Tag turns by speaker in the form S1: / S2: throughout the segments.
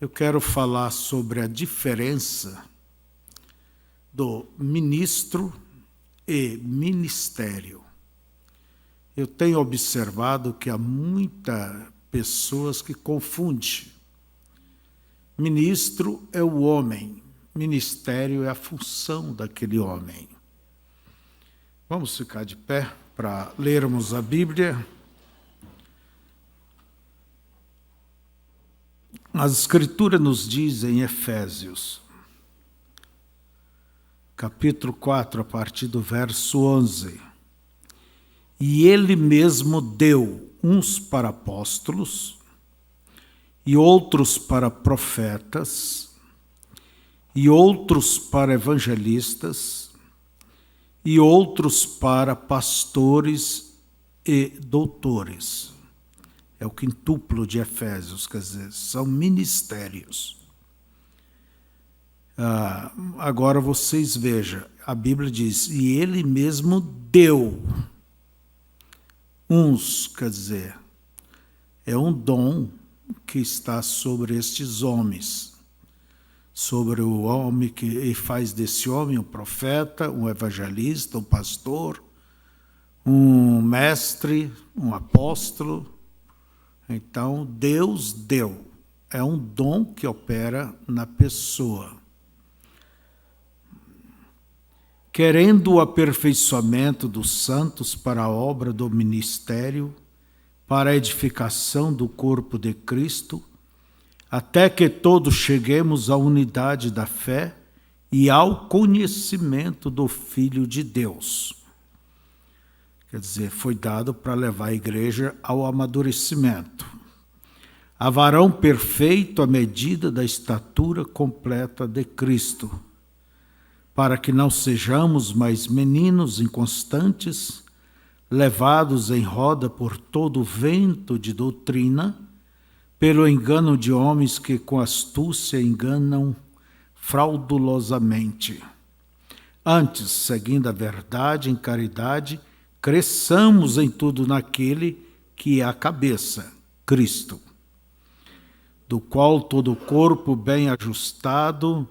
S1: Eu quero falar sobre a diferença do ministro e ministério. Eu tenho observado que há muitas pessoas que confundem. Ministro é o homem, ministério é a função daquele homem. Vamos ficar de pé para lermos a Bíblia. As Escrituras nos dizem em Efésios, capítulo 4, a partir do verso 11. E ele mesmo deu uns para apóstolos, e outros para profetas, e outros para evangelistas, e outros para pastores e doutores. É o quintuplo de Efésios, quer dizer, são ministérios. Agora vocês vejam, a Bíblia diz, e ele mesmo deu uns, quer dizer, é um dom que está sobre estes homens, sobre o homem que faz desse homem um profeta, um evangelista, um pastor, um mestre, um apóstolo. Então, Deus deu. É um dom que opera na pessoa. Querendo o aperfeiçoamento dos santos para a obra do ministério, para a edificação do corpo de Cristo, até que todos cheguemos à unidade da fé e ao conhecimento do Filho de Deus. Quer dizer, foi dado para levar a igreja ao amadurecimento. A varão perfeito à medida da estatura completa de Cristo, para que não sejamos mais meninos inconstantes, levados em roda por todo o vento de doutrina, pelo engano de homens que com astúcia enganam fraudulosamente. Antes, seguindo a verdade em caridade, cresçamos em tudo naquele que é a cabeça, Cristo, do qual todo o corpo bem ajustado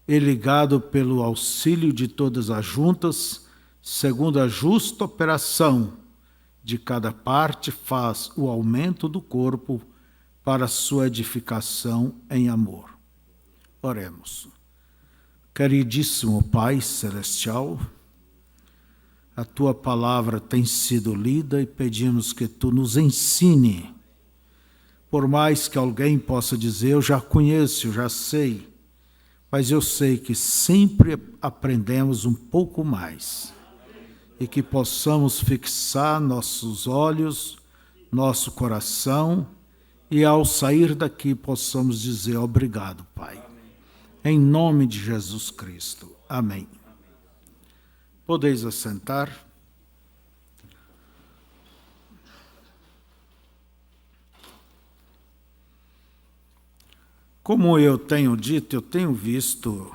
S1: e ligado pelo auxílio de todas as juntas, segundo a justa operação de cada parte, faz o aumento do corpo para sua edificação em amor. Oremos. Queridíssimo Pai Celestial, a Tua palavra tem sido lida e pedimos que Tu nos ensine. Por mais que alguém possa dizer, eu já conheço, eu já sei, mas eu sei que sempre aprendemos um pouco mais. E que possamos fixar nossos olhos, nosso coração, e ao sair daqui possamos dizer obrigado, Pai. Em nome de Jesus Cristo. Amém. Podeis assentar. Como eu tenho dito, eu tenho visto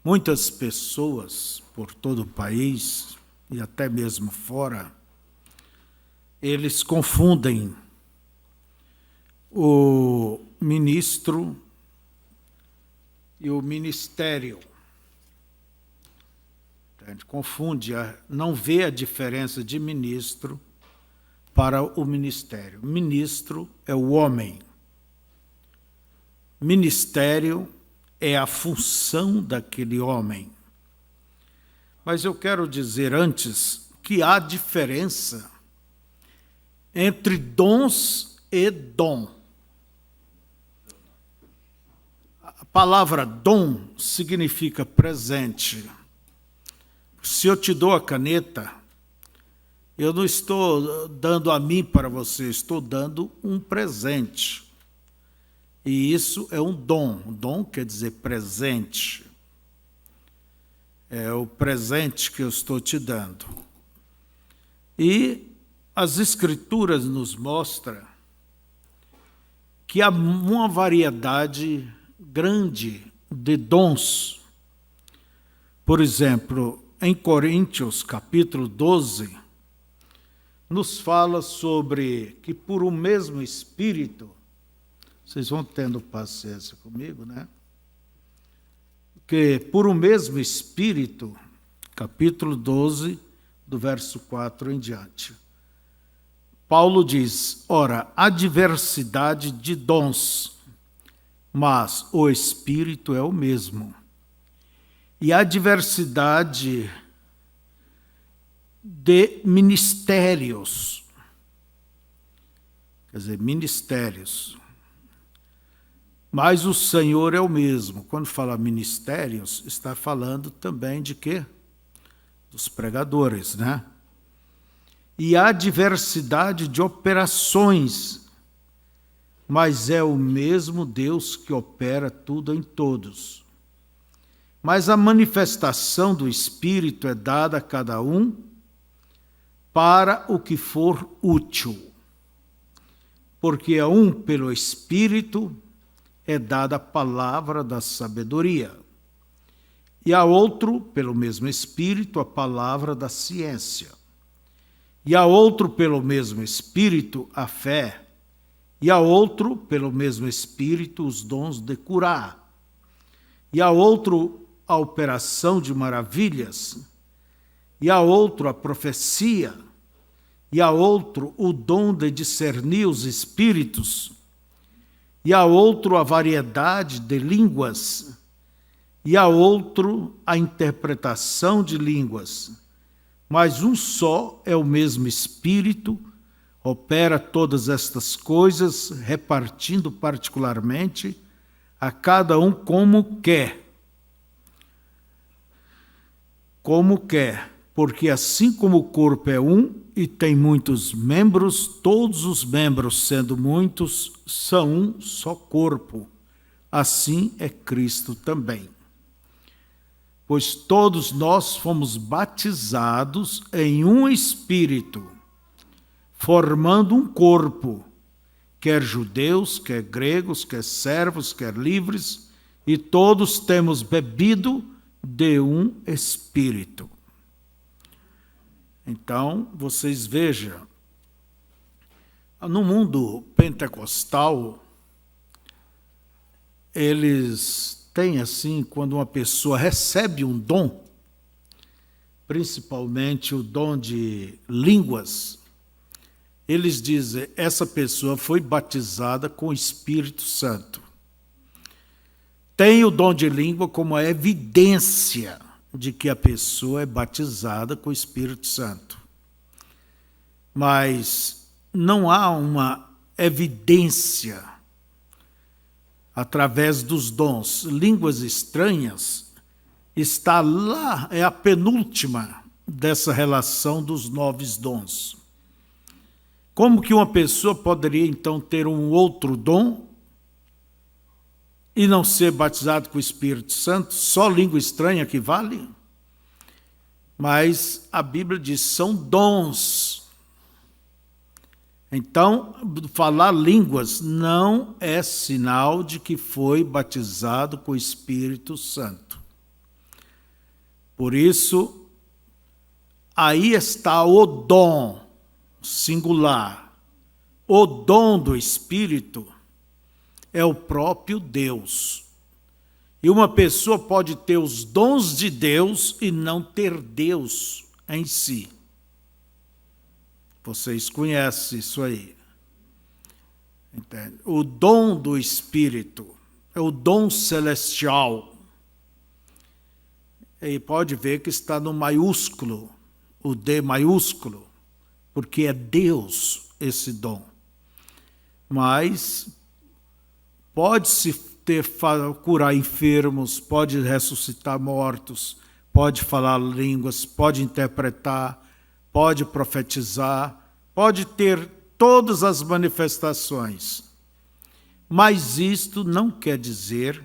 S1: muitas pessoas por todo o país e até mesmo fora, eles confundem o ministro e o ministério. A gente confunde, não vê a diferença de ministro para o ministério. Ministro é o homem. Ministério é a função daquele homem. Mas eu quero dizer antes que há diferença entre dons e dom. A palavra dom significa presente. Se eu te dou a caneta, eu não estou dando a mim para você, estou dando um presente. E isso é um dom. Dom quer dizer presente. É o presente que eu estou te dando. E as Escrituras nos mostram que há uma variedade grande de dons. Por exemplo, em Coríntios, capítulo 12, nos fala sobre que por o mesmo Espírito Vocês vão tendo paciência comigo, né? Porque por o mesmo Espírito, capítulo 12, do verso 4 em diante, Paulo diz: ora, há diversidade de dons, mas o Espírito é o mesmo. E há diversidade de ministérios. Quer dizer, ministérios. Mas o Senhor é o mesmo. Quando fala ministérios, está falando também de quê? Dos pregadores, né? E há diversidade de operações, mas é o mesmo Deus que opera tudo em todos. Mas a manifestação do Espírito é dada a cada um para o que for útil. Porque a um, pelo Espírito, é dada a palavra da sabedoria, e a outro, pelo mesmo Espírito, a palavra da ciência, e a outro, pelo mesmo Espírito, a fé, e a outro, pelo mesmo Espírito, os dons de curar, e a outro, a operação de maravilhas, e a outro, a profecia, e a outro, o dom de discernir os espíritos, e a outro, a variedade de línguas, e a outro, a interpretação de línguas. Mas um só é o mesmo Espírito, opera todas estas coisas, repartindo particularmente a cada um como quer. Como quer, porque assim como o corpo é um e tem muitos membros, todos os membros, sendo muitos, são um só corpo. Assim é Cristo também. Pois todos nós fomos batizados em um Espírito, formando um corpo, quer judeus, quer gregos, quer servos, quer livres, e todos temos bebido de um Espírito. Então, vocês vejam, no mundo pentecostal, eles têm assim, quando uma pessoa recebe um dom, principalmente o dom de línguas, eles dizem, essa pessoa foi batizada com o Espírito Santo. Tem o dom de língua como a evidência de que a pessoa é batizada com o Espírito Santo. Mas não há uma evidência através dos dons. Línguas estranhas está lá, é a penúltima dessa relação dos 9 dons. Como que uma pessoa poderia então ter um outro dom e não ser batizado com o Espírito Santo? Só língua estranha que vale? Mas a Bíblia diz, são dons. Então, falar línguas não é sinal de que foi batizado com o Espírito Santo. Por isso, aí está o dom singular. O dom do Espírito é o próprio Deus. E uma pessoa pode ter os dons de Deus e não ter Deus em si. Vocês conhecem isso aí. Entende? O dom do Espírito é o dom celestial. E pode ver que está no maiúsculo, o D maiúsculo, porque é Deus esse dom. Mas pode-se curar enfermos, pode ressuscitar mortos, pode falar línguas, pode interpretar, pode profetizar, pode ter todas as manifestações. Mas isto não quer dizer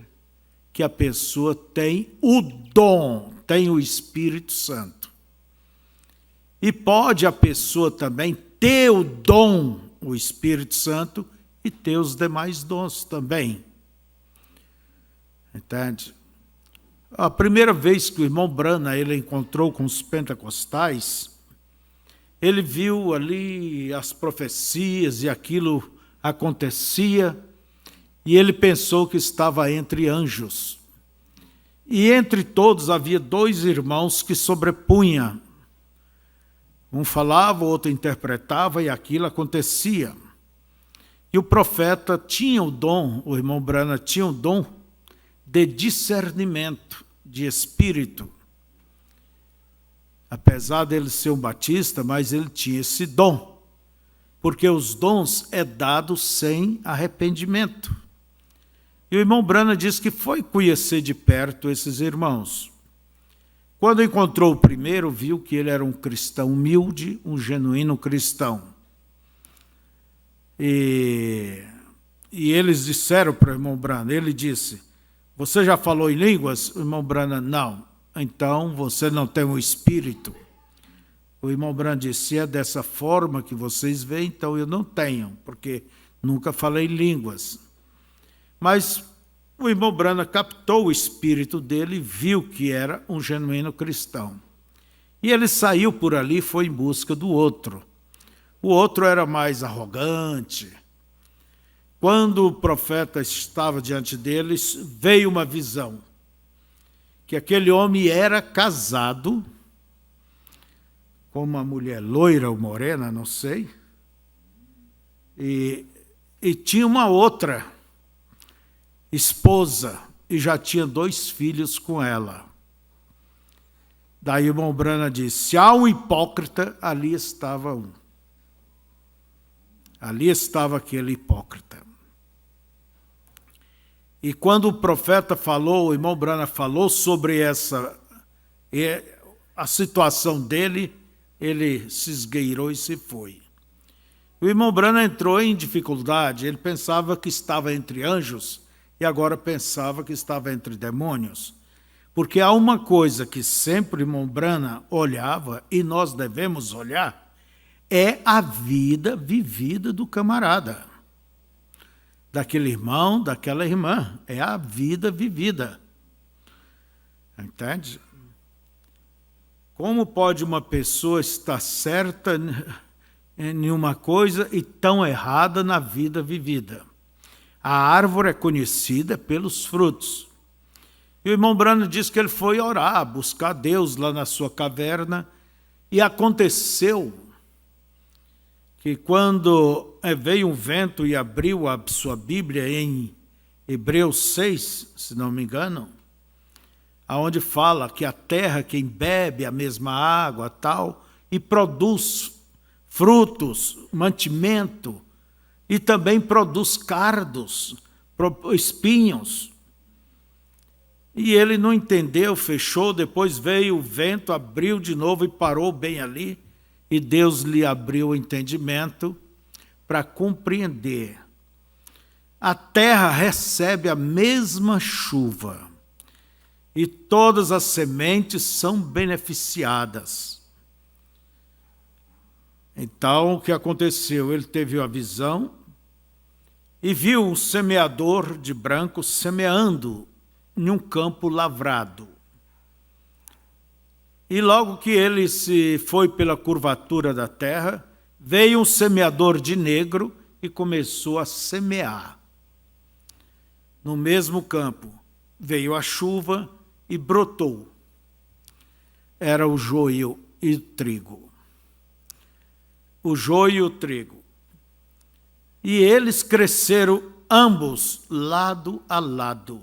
S1: que a pessoa tem o dom, tem o Espírito Santo. E pode a pessoa também ter o dom, o Espírito Santo, e ter os demais dons também. Entende? A primeira vez que o irmão Brana ele encontrou com os pentecostais, ele viu ali as profecias e aquilo acontecia, e ele pensou que estava entre anjos. E entre todos havia 2 irmãos que sobrepunham. Um falava, o outro interpretava, e aquilo acontecia. E o profeta tinha o dom, o irmão Branham tinha o dom de discernimento de espírito. Apesar dele ser um batista, mas ele tinha esse dom. Porque os dons é dado sem arrependimento. E o irmão Branham disse que foi conhecer de perto esses irmãos. Quando encontrou o primeiro, viu que ele era um cristão humilde, um genuíno cristão. E eles disseram para o irmão Branham, ele disse, você já falou em línguas? O irmão Branham, não. Então você não tem um espírito. O irmão Branham disse, se é dessa forma que vocês veem, então eu não tenho, porque nunca falei línguas. Mas o irmão Branham captou o espírito dele e viu que era um genuíno cristão. E ele saiu por ali e foi em busca do outro. O outro era mais arrogante. Quando o profeta estava diante deles, veio uma visão. Que aquele homem era casado com uma mulher loira ou morena, não sei. E tinha uma outra esposa e já tinha 2 filhos com ela. Daí o irmão Branham disse, se há um hipócrita, ali estava um. Ali estava aquele hipócrita. E quando o profeta falou, o irmão Branham falou sobre a situação dele, ele se esgueirou e se foi. O irmão Branham entrou em dificuldade, ele pensava que estava entre anjos e agora pensava que estava entre demônios. Porque há uma coisa que sempre o irmão Branham olhava, e nós devemos olhar, é a vida vivida do camarada. Daquele irmão, daquela irmã. É a vida vivida. Entende? Como pode uma pessoa estar certa em uma coisa e tão errada na vida vivida? A árvore é conhecida pelos frutos. E o irmão Branham disse que ele foi orar, buscar Deus lá na sua caverna, e aconteceu que quando veio um vento e abriu a sua Bíblia em Hebreus 6, se não me engano, aonde fala que a terra, quem bebe a mesma água, tal, e produz frutos, mantimento, e também produz cardos, espinhos. E ele não entendeu, fechou, depois veio o vento, abriu de novo e parou bem ali, e Deus lhe abriu o entendimento para compreender. A terra recebe a mesma chuva, e todas as sementes são beneficiadas. Então, o que aconteceu? Ele teve a visão e viu um semeador de branco semeando em um campo lavrado. E logo que ele se foi pela curvatura da terra, veio um semeador de negro e começou a semear. No mesmo campo, veio a chuva e brotou. Era o joio e o trigo. O joio e o trigo. E eles cresceram ambos lado a lado.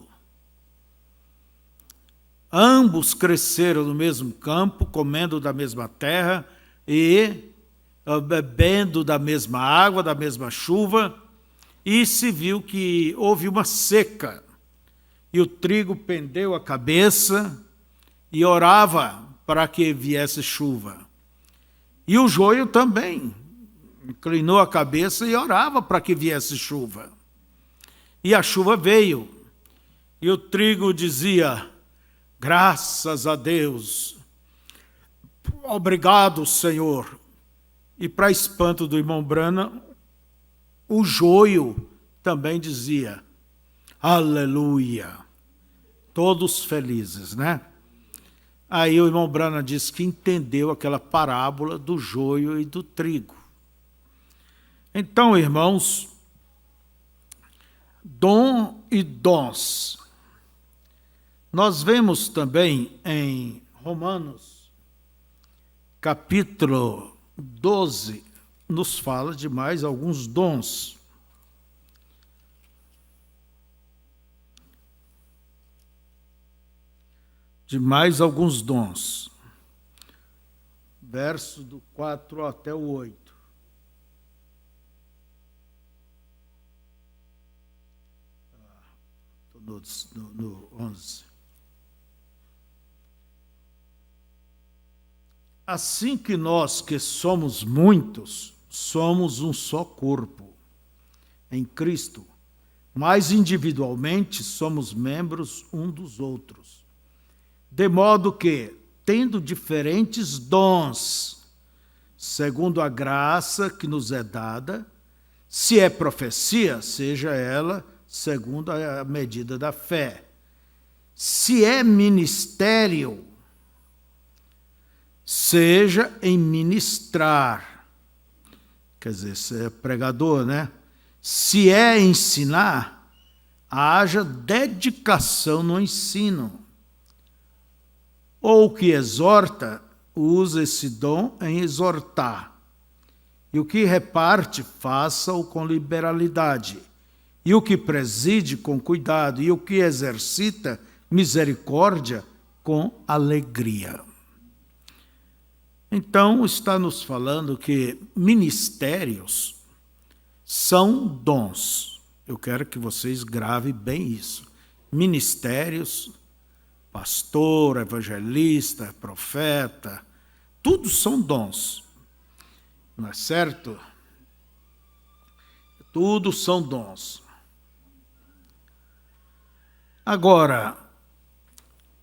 S1: Ambos cresceram no mesmo campo, comendo da mesma terra e bebendo da mesma água, da mesma chuva, e se viu que houve uma seca. E o trigo pendeu a cabeça e orava para que viesse chuva. E o joio também inclinou a cabeça e orava para que viesse chuva. E a chuva veio. E o trigo dizia, graças a Deus, obrigado, Senhor. E para espanto do irmão Branham, o joio também dizia, aleluia. Todos felizes, né? Aí o irmão Branham disse que entendeu aquela parábola do joio e do trigo. Então, irmãos, dom e dons. Nós vemos também em Romanos, capítulo 12, nos fala de mais alguns dons. De mais alguns dons. Verso do 4 até o 8. No 11. Assim que nós, que somos muitos, somos um só corpo em Cristo, mas individualmente somos membros um dos outros. De modo que, tendo diferentes dons, segundo a graça que nos é dada, se é profecia, seja ela segundo a medida da fé. Se é ministério, seja em ministrar. Quer dizer, se é pregador, né? Se é ensinar, haja dedicação no ensino. Ou o que exorta, usa esse dom em exortar. E o que reparte, faça-o com liberalidade. E o que preside, com cuidado. E o que exercita misericórdia, com alegria. Então, está nos falando que ministérios são dons. Eu quero que vocês gravem bem isso. Ministérios, pastor, evangelista, profeta, tudo são dons. Não é certo? Tudo são dons. Agora,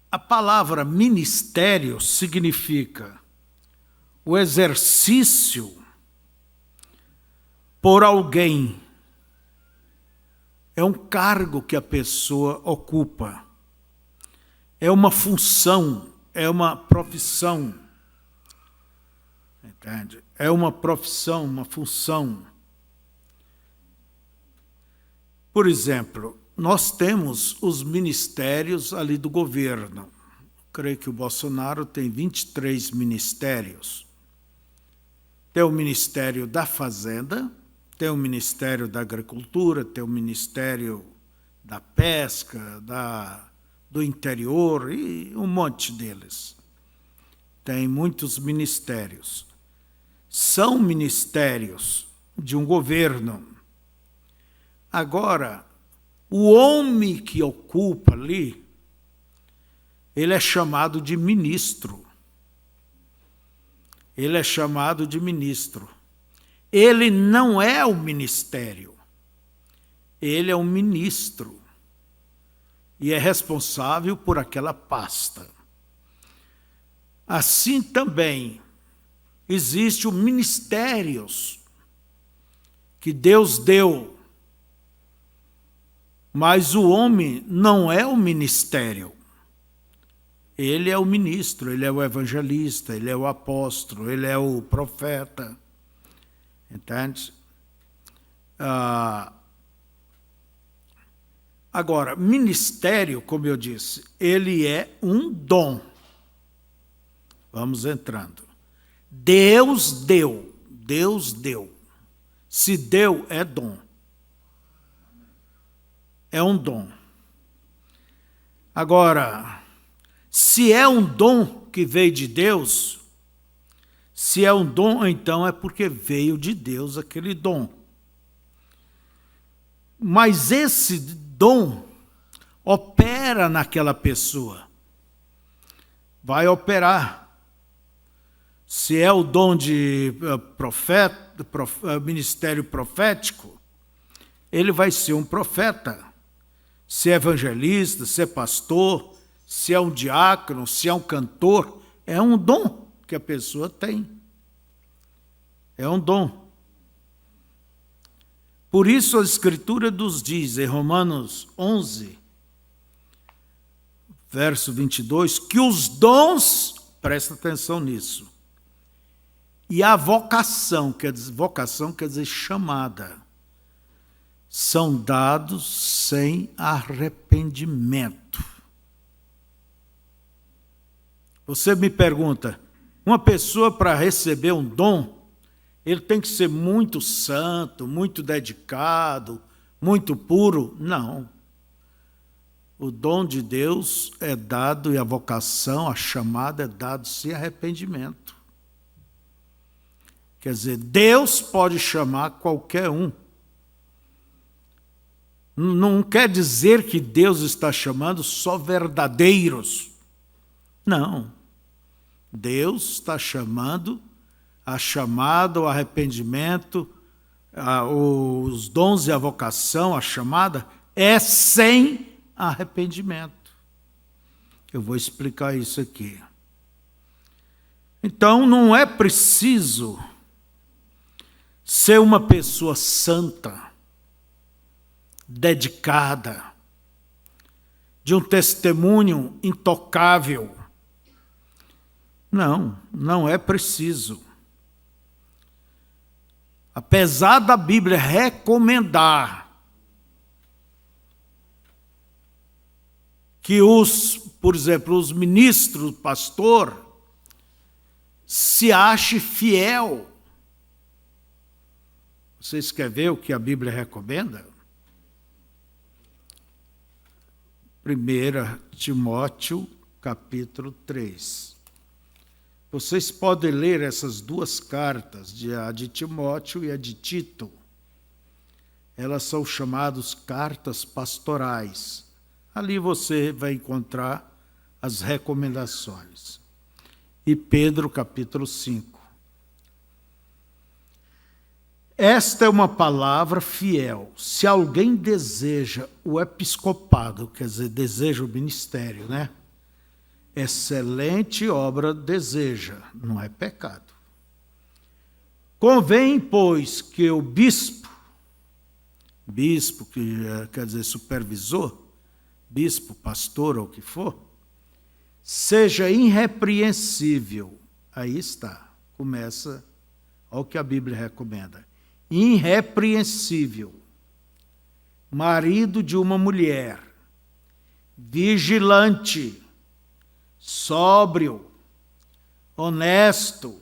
S1: a palavra ministério significa o exercício por alguém. É um cargo que a pessoa ocupa. É uma função, é uma profissão. Entende? É uma profissão, uma função. Por exemplo, nós temos os ministérios ali do governo. Creio que o Bolsonaro tem 23 ministérios. Tem o Ministério da Fazenda, tem o Ministério da Agricultura, tem o Ministério da Pesca, do Interior e um monte deles. Tem muitos ministérios. São ministérios de um governo. Agora, o homem que ocupa ali, ele é chamado de ministro. Ele é chamado de ministro. Ele não é o ministério. Ele é um ministro. E é responsável por aquela pasta. Assim também, existe o ministérios que Deus deu. Mas o homem não é o ministério. Ele é o ministro, ele é o evangelista, ele é o apóstolo, ele é o profeta. Entende? Agora, ministério, como eu disse, ele é um dom. Vamos entrando. Deus deu. Se deu, é dom. É um dom. Agora, se é um dom que veio de Deus, se é um dom, então é porque veio de Deus aquele dom. Mas esse dom opera naquela pessoa. Vai operar. Se é o dom de ministério profético, ele vai ser um profeta. Se é evangelista, se é pastor, se é um diácono, se é um cantor, é um dom que a pessoa tem. É um dom. Por isso a Escritura nos diz, em Romanos 11, verso 22, que os dons, presta atenção nisso, e a vocação quer dizer chamada. são dados sem arrependimento. Você me pergunta, uma pessoa para receber um dom, ele tem que ser muito santo, muito dedicado, muito puro? Não. O dom de Deus é dado e a vocação, a chamada é dado sem arrependimento. Quer dizer, Deus pode chamar qualquer um. Não quer dizer que Deus está chamando só verdadeiros. Não. Deus está chamando a chamada, o arrependimento, os dons e a vocação, a chamada, é sem arrependimento. Eu vou explicar isso aqui. Então, não é preciso ser uma pessoa santa, dedicada, de um testemunho intocável. Não é preciso. Apesar da Bíblia recomendar que por exemplo, os ministros, o pastor, se ache fiel. Vocês querem ver o que a Bíblia recomenda? 1 Timóteo, capítulo 3. Vocês podem ler essas duas cartas, a de Timóteo e a de Tito. Elas são chamadas cartas pastorais. Ali você vai encontrar as recomendações. E Pedro, capítulo 5. Esta é uma palavra fiel. Se alguém deseja o episcopado, quer dizer, deseja o ministério, né? Excelente obra deseja, não é pecado. Convém, pois, que o bispo, que quer dizer supervisor, bispo, pastor ou o que for, seja irrepreensível. Aí está, começa, olha o que a Bíblia recomenda. Irrepreensível, marido de uma mulher, vigilante, sóbrio, honesto,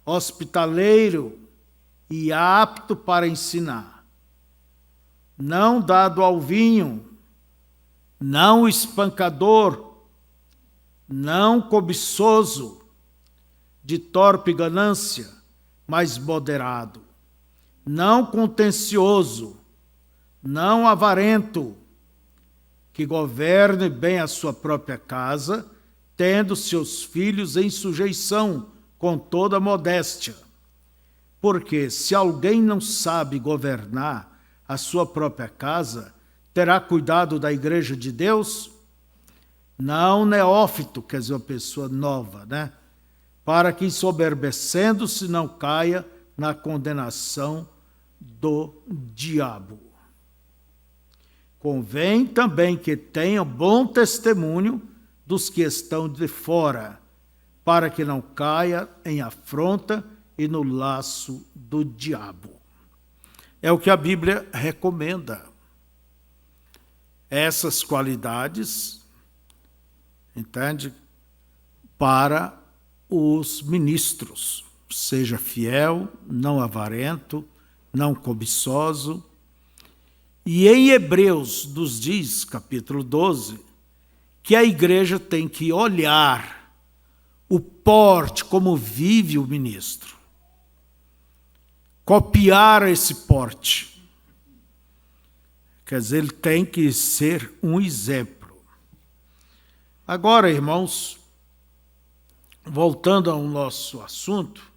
S1: hospitaleiro e apto para ensinar, não dado ao vinho, não espancador, não cobiçoso, de torpe ganância, mas moderado, não contencioso, não avarento, que governe bem a sua própria casa, tendo seus filhos em sujeição, com toda modéstia. Porque se alguém não sabe governar a sua própria casa, terá cuidado da igreja de Deus? Não neófito, quer dizer, uma pessoa nova, né? Para que, ensoberbecendo-se, não caia na condenação do diabo. Convém também que tenha bom testemunho dos que estão de fora, para que não caia em afronta e no laço do diabo. É o que a Bíblia recomenda. Essas qualidades, entende? Para os ministros. Seja fiel, não avarento, não cobiçoso. E em Hebreus nos diz, capítulo 12, que a igreja tem que olhar o porte, como vive o ministro. Copiar esse porte. Quer dizer, ele tem que ser um exemplo. Agora, irmãos, voltando ao nosso assunto,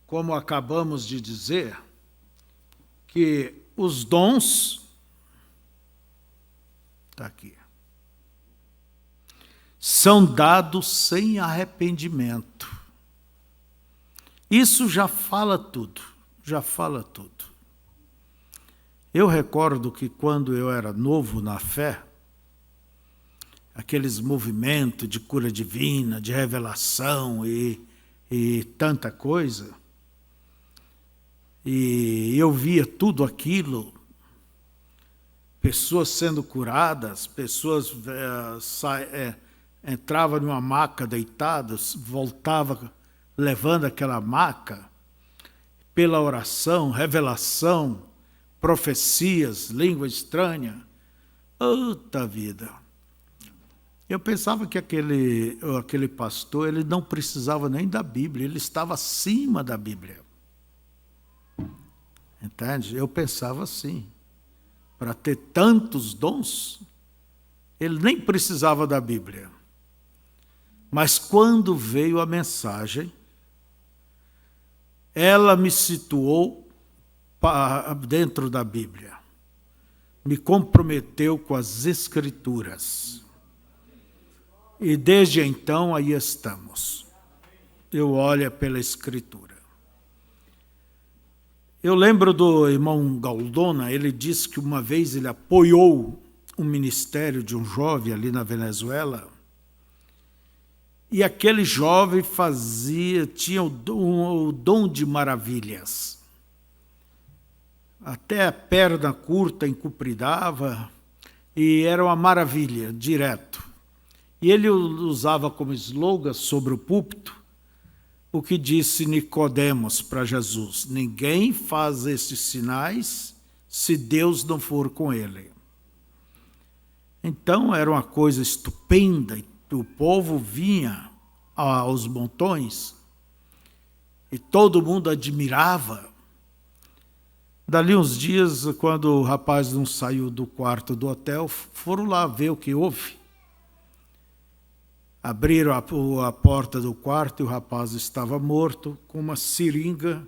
S1: como acabamos de dizer, que os dons, está aqui, são dados sem arrependimento. Isso já fala tudo, já fala tudo. Eu recordo que quando eu era novo na fé, aqueles movimentos de cura divina, de revelação e tanta coisa, E eu via tudo aquilo, pessoas sendo curadas, pessoas entravam numa maca deitadas, voltavam levando aquela maca, pela oração, revelação, profecias, língua estranha. Outra vida! Eu pensava que aquele pastor ele não precisava nem da Bíblia, ele estava acima da Bíblia. Entende? Eu pensava assim. Para ter tantos dons, ele nem precisava da Bíblia. Mas quando veio a mensagem, ela me situou dentro da Bíblia. Me comprometeu com as Escrituras. E desde então aí estamos. Eu olho pela Escritura. Eu lembro do irmão Galdona, ele disse que uma vez ele apoiou um ministério de um jovem ali na Venezuela, e aquele jovem tinha o dom de maravilhas. Até a perna curta encupridava, e era uma maravilha, direto. E ele usava como slogan sobre o púlpito o que disse Nicodemos para Jesus: ninguém faz estes sinais se Deus não for com ele. Então era uma coisa estupenda, e o povo vinha aos montões e todo mundo admirava. Dali uns dias, quando o rapaz não saiu do quarto do hotel, foram lá ver o que houve. Abriram a porta do quarto e o rapaz estava morto, com uma seringa.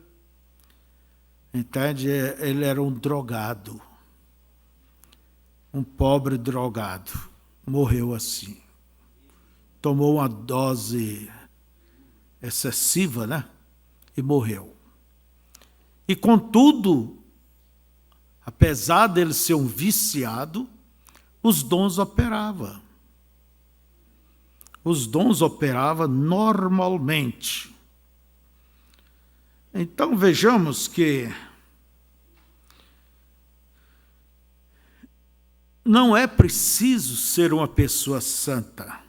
S1: Entende? Ele era um drogado. Um pobre drogado. Morreu assim. Tomou uma dose excessiva, né? E morreu. E contudo, apesar dele ser um viciado, os dons operavam. Os dons operavam normalmente. Então vejamos que não é preciso ser uma pessoa santa,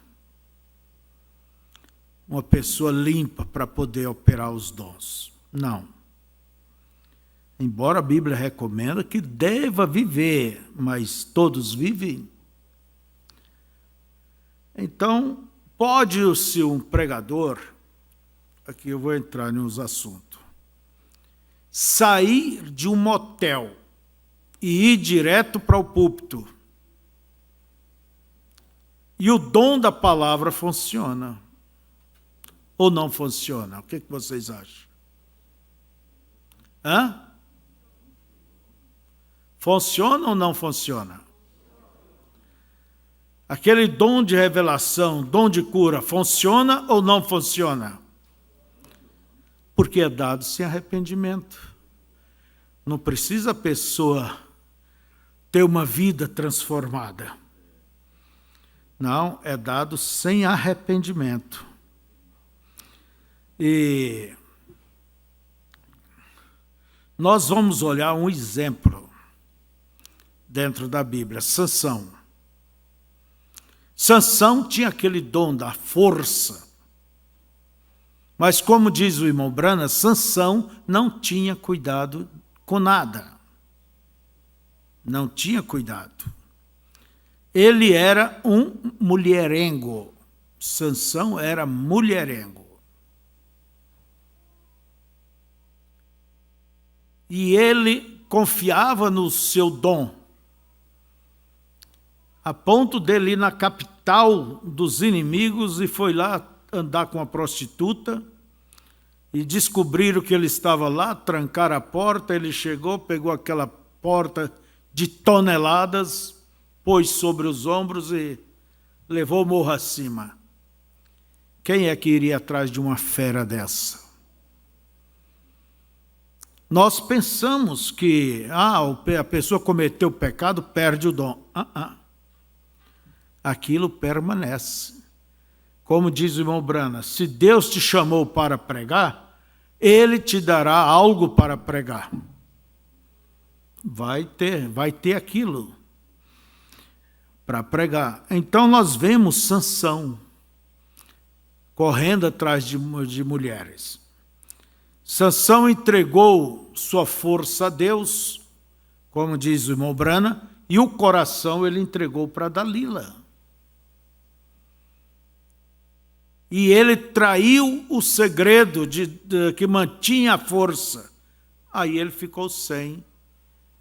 S1: uma pessoa limpa para poder operar os dons. Não. Embora a Bíblia recomenda que deva viver, mas todos vivem. Então, pode-se um pregador, aqui eu vou entrar nos assuntos, sair de um motel e ir direto para o púlpito. E o dom da palavra funciona. Ou não funciona? O que vocês acham? Hã? Funciona ou não funciona? Aquele dom de revelação, dom de cura, funciona ou não funciona? Porque é dado sem arrependimento. Não precisa a pessoa ter uma vida transformada. Não, é dado sem arrependimento. E nós vamos olhar um exemplo dentro da Bíblia, Sansão. Sansão tinha aquele dom da força. Mas como diz o irmão Brana, Sansão não tinha cuidado com nada. Não tinha cuidado. Ele era um mulherengo. Sansão era mulherengo. E ele confiava no seu dom, a ponto dele ir na capital dos inimigos e foi lá andar com a prostituta e descobriram que ele estava lá, trancaram a porta, ele chegou, pegou aquela porta de toneladas, pôs sobre os ombros e levou o morro acima. Quem é que iria atrás de uma fera dessa? Nós pensamos que a pessoa cometeu o pecado, perde o dom. Aquilo permanece. Como diz o irmão Brana, se Deus te chamou para pregar, ele te dará algo para pregar. Vai ter aquilo para pregar. Então nós vemos Sansão correndo atrás de mulheres. Sansão entregou sua força a Deus, como diz o irmão Brana, e o coração ele entregou para Dalila. E ele traiu o segredo que mantinha a força. Aí ele ficou sem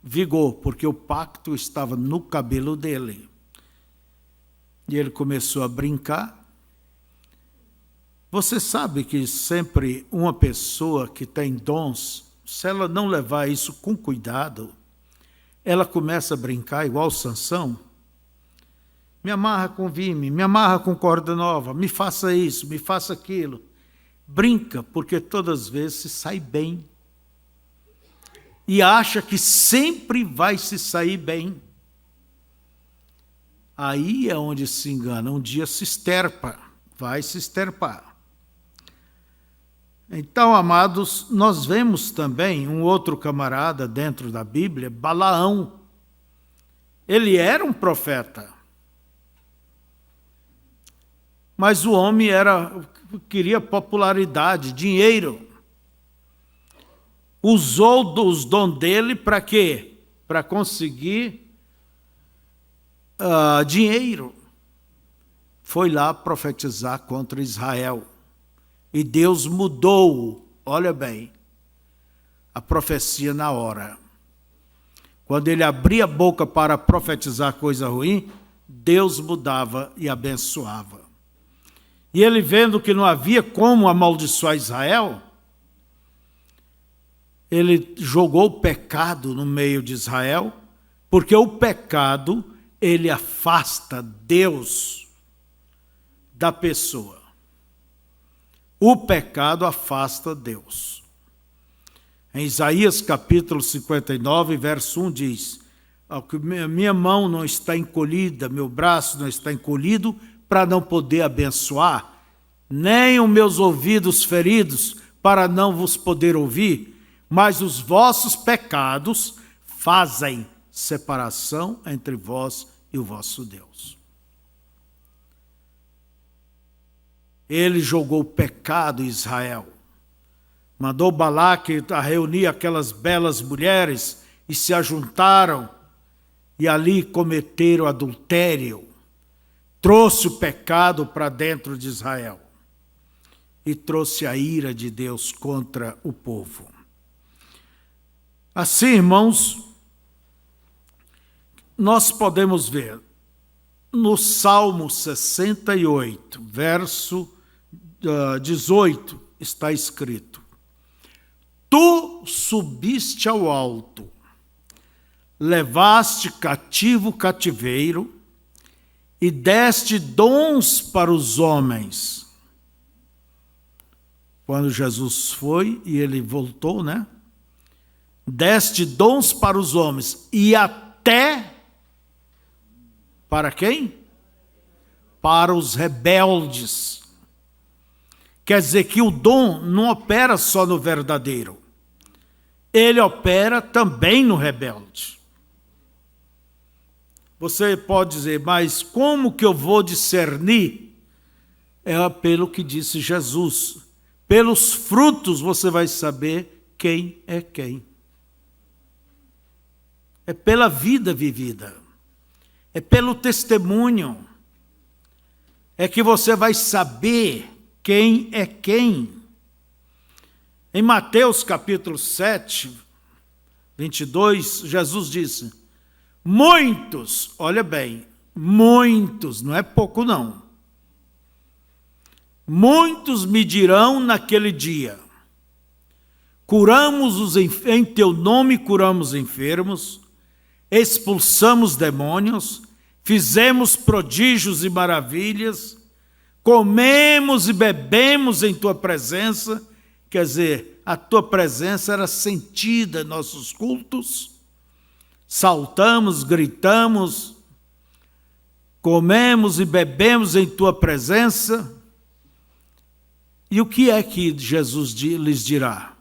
S1: vigor, porque o pacto estava no cabelo dele. E ele começou a brincar. Você sabe que sempre uma pessoa que tem dons, se ela não levar isso com cuidado, ela começa a brincar igual Sansão. Me amarra com vime, me amarra com corda nova, me faça isso, me faça aquilo. Brinca, porque todas as vezes se sai bem. E acha que sempre vai se sair bem. Aí é onde se engana, um dia se esterpa, vai se esterpar. Então, amados, nós vemos também um outro camarada dentro da Bíblia, Balaão. Ele era um profeta. Mas o homem queria popularidade, dinheiro. Usou os dons dele para quê? Para conseguir dinheiro. Foi lá profetizar contra Israel. E Deus mudou, olha bem, a profecia na hora. Quando ele abria a boca para profetizar coisa ruim, Deus mudava e abençoava. E ele, vendo que não havia como amaldiçoar Israel, ele jogou o pecado no meio de Israel, porque o pecado, ele afasta Deus da pessoa. O pecado afasta Deus. Em Isaías capítulo 59, verso 1 diz: minha mão não está encolhida, meu braço não está encolhido, para não poder abençoar, nem os meus ouvidos feridos, para não vos poder ouvir, mas os vossos pecados fazem separação entre vós e o vosso Deus. Ele jogou o pecado em Israel, mandou Balaque a reunir aquelas belas mulheres e se ajuntaram e ali cometeram adultério. Trouxe o pecado para dentro de Israel e trouxe a ira de Deus contra o povo. Assim, irmãos, nós podemos ver no Salmo 68, verso 18, está escrito: Tu subiste ao alto, levaste cativo o cativeiro e deste dons para os homens. Quando Jesus foi e ele voltou, né? Deste dons para os homens e até para quem? Para os rebeldes. Quer dizer que o dom não opera só no verdadeiro. Ele opera também no rebelde. Você pode dizer, mas como que eu vou discernir? É pelo que disse Jesus. Pelos frutos você vai saber quem é quem. É pela vida vivida. É pelo testemunho. É que você vai saber quem é quem. Em Mateus capítulo 7, 22, Jesus disse: muitos, olha bem, muitos, não é pouco não. Muitos me dirão naquele dia: em teu nome curamos enfermos, expulsamos demônios, fizemos prodígios e maravilhas, comemos e bebemos em tua presença. Quer dizer, a tua presença era sentida em nossos cultos. Saltamos, gritamos, comemos e bebemos em tua presença. E o que é que Jesus lhes dirá?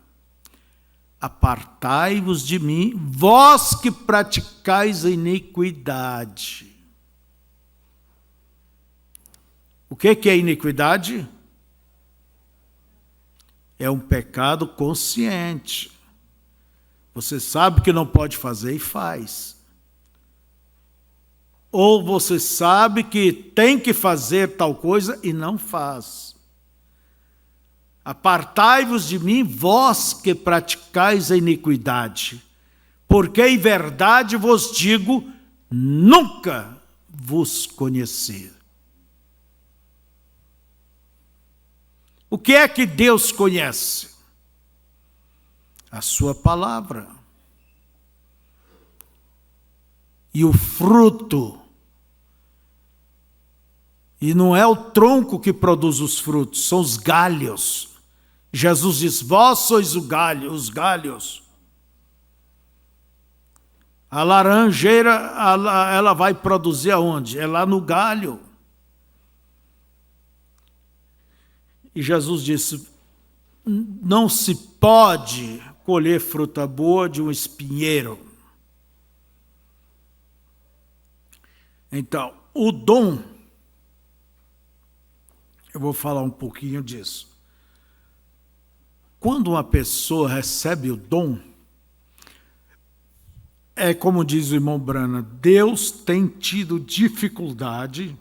S1: Apartai-vos de mim, vós que praticais a iniquidade. O que é iniquidade? É um pecado consciente. Você sabe que não pode fazer e faz. Ou você sabe que tem que fazer tal coisa e não faz. Apartai-vos de mim, vós que praticais a iniquidade, porque em verdade vos digo, nunca vos conheci. O que é que Deus conhece? A sua palavra. E o fruto. E não é o tronco que produz os frutos, são os galhos. Jesus diz, vós sois os galhos. A laranjeira, ela vai produzir aonde? É lá no galho. E Jesus disse, não se pode colher fruta boa de um espinheiro. Então, o dom, eu vou falar um pouquinho disso. Quando uma pessoa recebe o dom, é como diz o irmão Brana, Deus tem tido dificuldade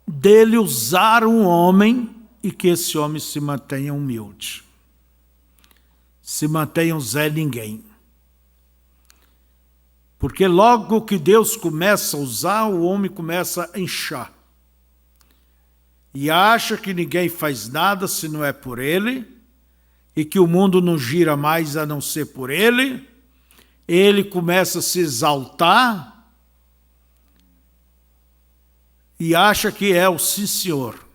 S1: dele usar um homem e que esse homem se mantenha humilde. Se mantenha um Zé Ninguém. Porque logo que Deus começa a usar, o homem começa a inchar. E acha que ninguém faz nada se não é por ele, e que o mundo não gira mais a não ser por ele. Ele começa a se exaltar e acha que é o sim, senhor.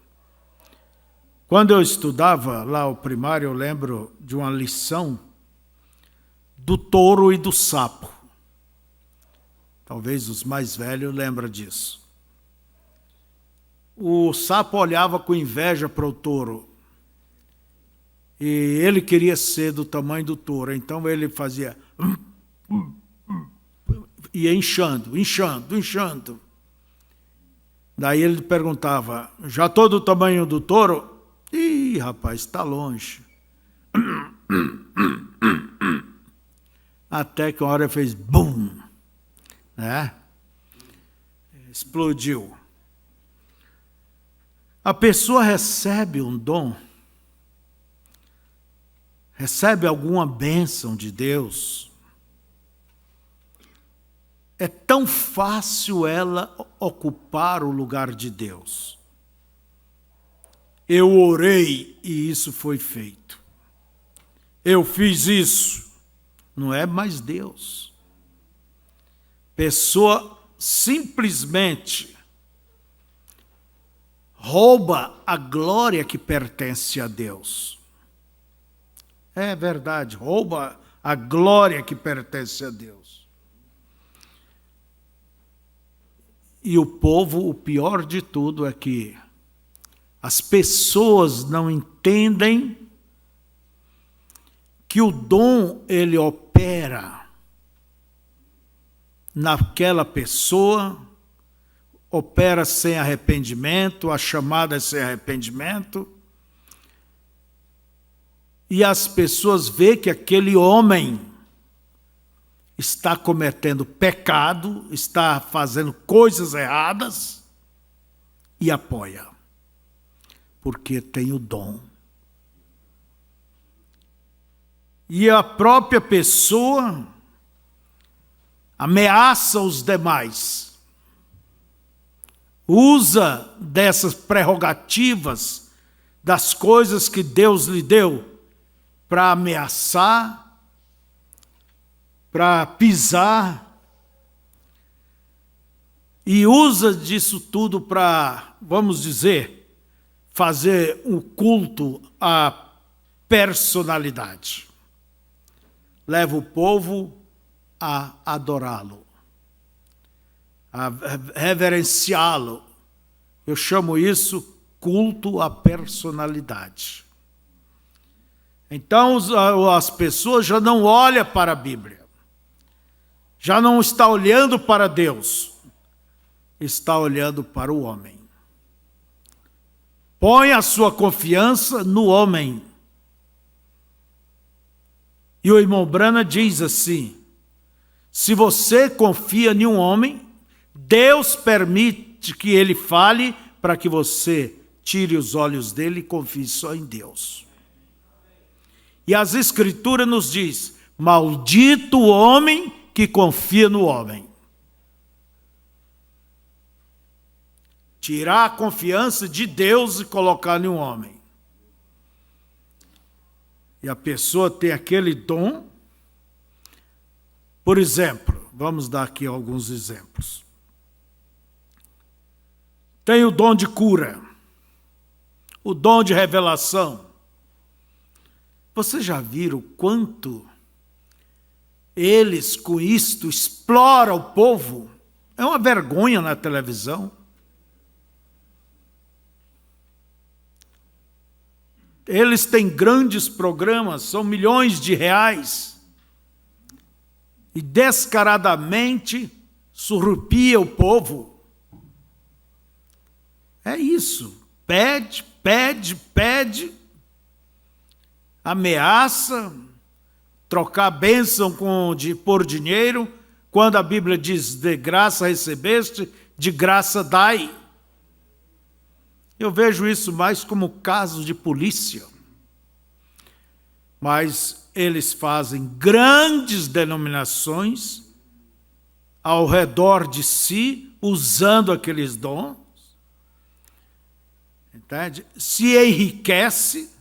S1: Quando eu estudava lá o primário, eu lembro de uma lição do touro e do sapo. Talvez os mais velhos lembram disso. O sapo olhava com inveja para o touro. E ele queria ser do tamanho do touro. Então ele fazia... ia inchando. Daí ele perguntava, já estou do tamanho do touro? Ih, rapaz, está longe. Até que uma hora fez bum, né? Explodiu. A pessoa recebe um dom, recebe alguma bênção de Deus. É tão fácil ela ocupar o lugar de Deus. Eu orei e isso foi feito. Eu fiz isso. Não é mais Deus. Pessoa simplesmente rouba a glória que pertence a Deus. É verdade, rouba a glória que pertence a Deus. E o povo, o pior de tudo é que as pessoas não entendem que o dom, ele opera naquela pessoa, opera sem arrependimento, a chamada é sem arrependimento, e as pessoas veem que aquele homem está cometendo pecado, está fazendo coisas erradas e apoia, porque tem o dom. E a própria pessoa ameaça os demais, usa dessas prerrogativas, das coisas que Deus lhe deu, para ameaçar, para pisar, e usa disso tudo para, vamos dizer, fazer um culto à personalidade. Leva o povo a adorá-lo, a reverenciá-lo. Eu chamo isso culto à personalidade. Então as pessoas já não olham para a Bíblia, já não está olhando para Deus, está olhando para o homem. Põe a sua confiança no homem. E o irmão Branham diz assim: se você confia em um homem, Deus permite que ele fale para que você tire os olhos dele e confie só em Deus. E as Escrituras nos diz: maldito o homem que confia no homem. Tirar a confiança de Deus e colocar em um homem. E a pessoa tem aquele dom. Por exemplo, vamos dar aqui alguns exemplos. Tem o dom de cura, o dom de revelação. Vocês já viram o quanto eles com isto exploram o povo? É uma vergonha na televisão. Eles têm grandes programas, são milhões de reais. E descaradamente surrupia o povo. É isso. Pede, pede, pede. Ameaça. Trocar bênção por dinheiro. Quando a Bíblia diz, de graça recebeste, de graça dai. Eu vejo isso mais como caso de polícia. Mas eles fazem grandes denominações ao redor de si, usando aqueles dons. Entende? Se enriquece,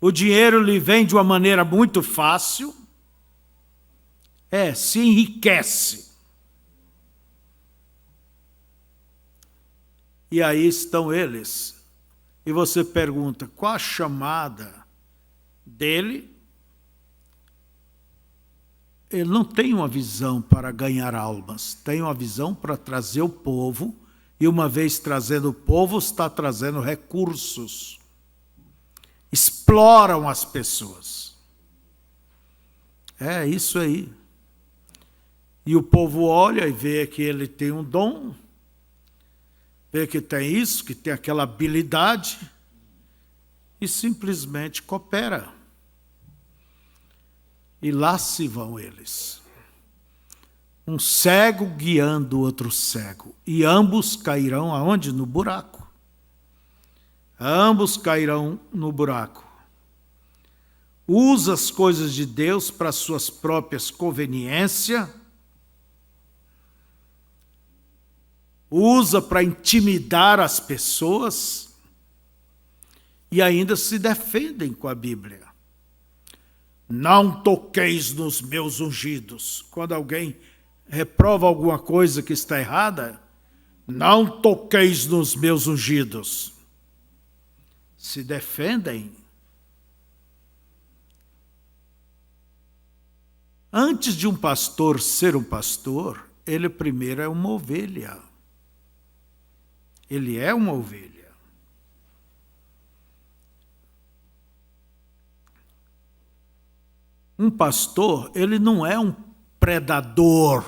S1: o dinheiro lhe vem de uma maneira muito fácil. Se enriquece. E aí estão eles. E você pergunta, qual a chamada dele? Ele não tem uma visão para ganhar almas, tem uma visão para trazer o povo, e uma vez trazendo o povo, está trazendo recursos. Exploram as pessoas. É isso aí. E o povo olha e vê que ele tem um dom, vê que tem isso, que tem aquela habilidade, e simplesmente coopera. E lá se vão eles. Um cego guiando o outro cego. E ambos cairão aonde? No buraco. Ambos cairão no buraco. Usa as coisas de Deus para suas próprias conveniências. Usa para intimidar as pessoas. E ainda se defendem com a Bíblia. Não toqueis nos meus ungidos. Quando alguém reprova alguma coisa que está errada, não toqueis nos meus ungidos. Se defendem. Antes de um pastor ser um pastor, ele primeiro é uma ovelha. Ele é uma ovelha. Um pastor, ele não é um predador.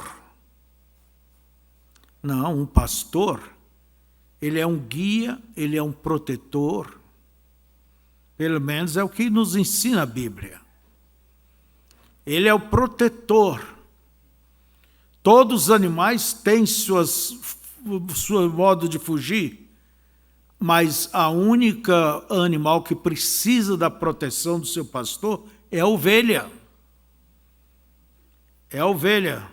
S1: Não, um pastor, ele é um guia, ele é um protetor. Pelo menos é o que nos ensina a Bíblia. Ele é o protetor. Todos os animais têm seu modo de fugir, mas a única animal que precisa da proteção do seu pastor é a ovelha. É a ovelha.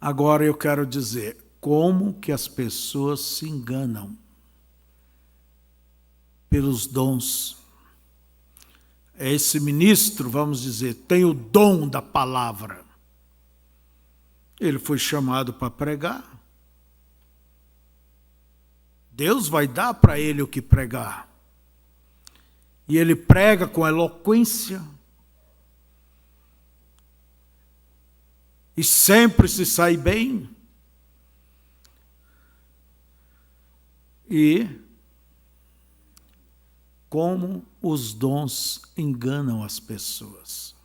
S1: Agora eu quero dizer, como que as pessoas se enganam pelos dons. Esse ministro, vamos dizer, tem o dom da palavra. Ele foi chamado para pregar. Deus vai dar para ele o que pregar. E ele prega com eloquência. E sempre se sai bem. E como os dons enganam as pessoas.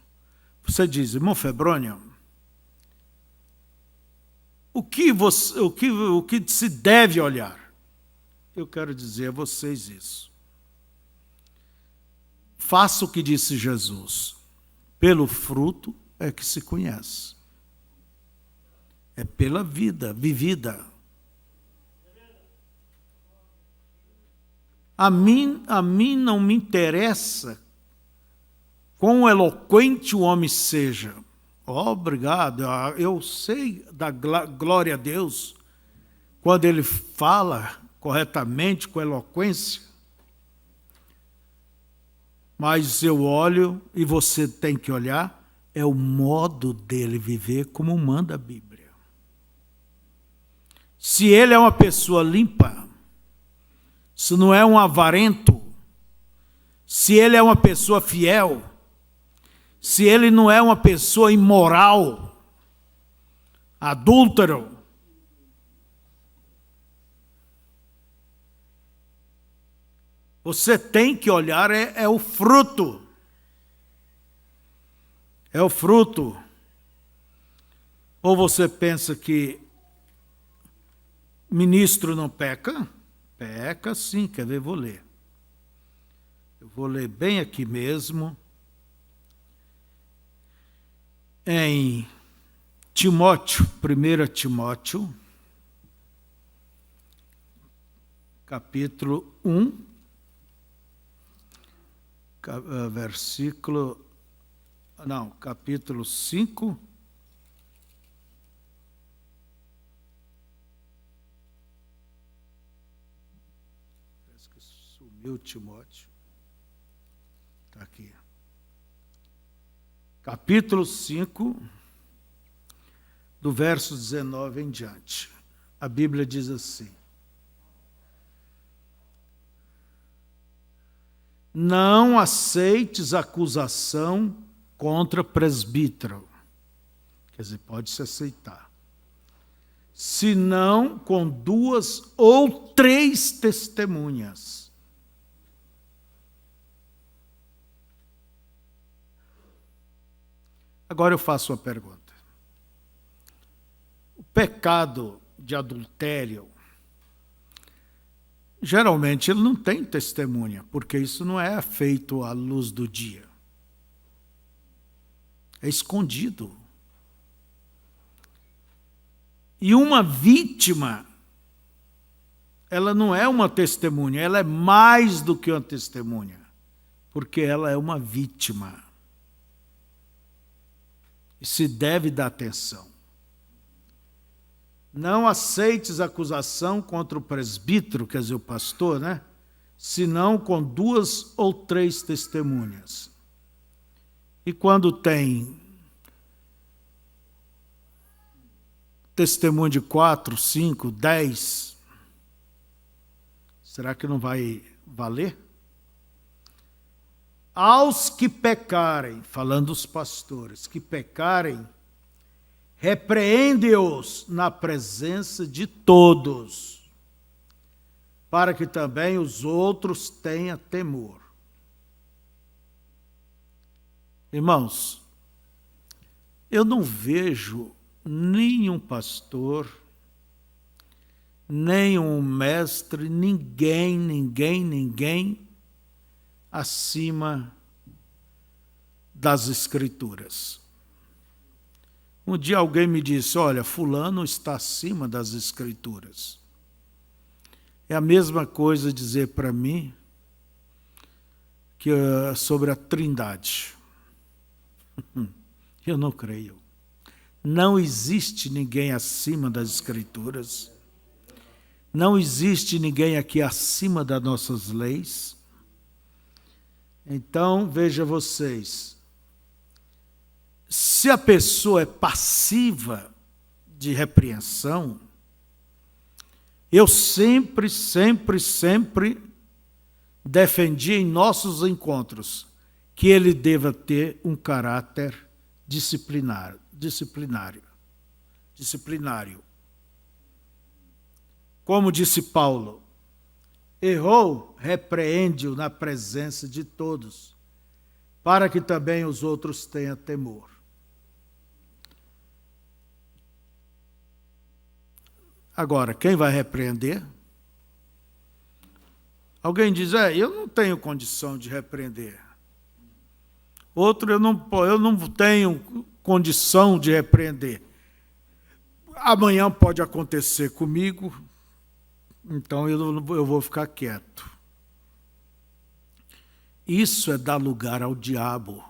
S1: Você diz, irmão Febrônio, o que se deve olhar? Eu quero dizer a vocês isso. Faça o que disse Jesus. Pelo fruto é que se conhece. É pela vida vivida. A mim não me interessa quão eloquente o homem seja. Obrigado, eu sei da glória a Deus quando ele fala corretamente, com eloquência. Mas eu olho, e você tem que olhar, é o modo dele viver como manda a Bíblia. Se ele é uma pessoa limpa, se não é um avarento, se ele é uma pessoa fiel, se ele não é uma pessoa imoral, adúltero, você tem que olhar, é o fruto. É o fruto. Ou você pensa que ministro não peca? Peca sim, quer ver? Vou ler. Eu vou ler bem aqui mesmo. Em Timóteo, 1 Timóteo, capítulo 1, capítulo 5, parece que sumiu Timóteo, está aqui, capítulo 5, do verso 19 em diante, a Bíblia diz assim: não aceites acusação contra presbítero. Quer dizer, pode-se aceitar. Senão com 2 ou 3 testemunhas. Agora eu faço uma pergunta. O pecado de adultério, geralmente ele não tem testemunha, porque isso não é feito à luz do dia. É escondido. E uma vítima, ela não é uma testemunha, ela é mais do que uma testemunha, porque ela é uma vítima. E se deve dar atenção. Não aceites acusação contra o presbítero, quer dizer, o pastor, né? Senão com 2 ou 3 testemunhas. E quando tem testemunho de 4, 5, 10, será que não vai valer? Aos que pecarem, falando os pastores, que pecarem, repreende-os na presença de todos, para que também os outros tenham temor. Irmãos, eu não vejo nenhum pastor, nenhum mestre, ninguém acima das Escrituras. Um dia alguém me disse, olha, fulano está acima das Escrituras. É a mesma coisa dizer para mim que sobre a Trindade. Eu não creio. Não existe ninguém acima das Escrituras. Não existe ninguém aqui acima das nossas leis. Então, veja vocês, se a pessoa é passiva de repreensão, eu sempre defendi em nossos encontros que ele deva ter um caráter disciplinário. Como disse Paulo, errou, repreende-o na presença de todos, para que também os outros tenham temor. Agora, quem vai repreender? Alguém diz, eu não tenho condição de repreender. Outro, eu não tenho condição de repreender. Amanhã pode acontecer comigo, então eu vou ficar quieto. Isso é dar lugar ao diabo.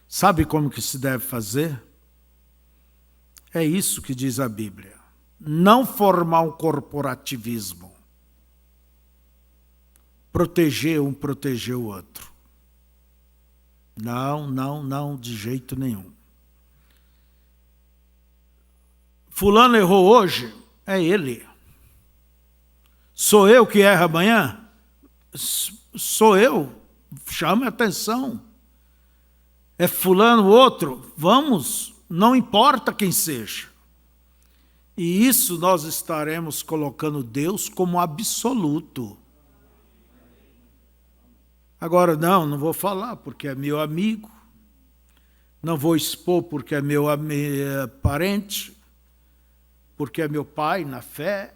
S1: Sabe como que se deve fazer? É isso que diz a Bíblia. Não formar um corporativismo. Proteger um, proteger o outro. Não, de jeito nenhum. Fulano errou hoje, é ele. Sou eu que erro amanhã? Sou eu. Chame a atenção. É fulano outro? Vamos, não importa quem seja. E isso nós estaremos colocando Deus como absoluto. Agora, não vou falar porque é meu amigo, não vou expor porque é meu parente, porque é meu pai na fé,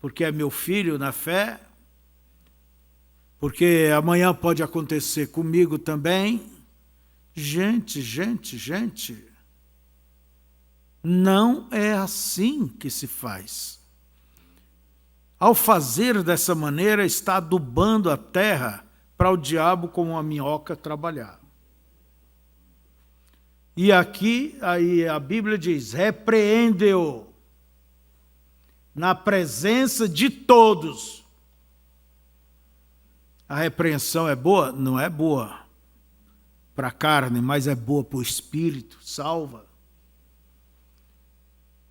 S1: porque é meu filho na fé, porque amanhã pode acontecer comigo também. Gente, não é assim que se faz. Ao fazer dessa maneira, está adubando a terra para o diabo como uma minhoca trabalhar. E aqui, aí a Bíblia diz, repreende-o na presença de todos. A repreensão é boa? Não é boa para a carne, mas é boa para o espírito, salva.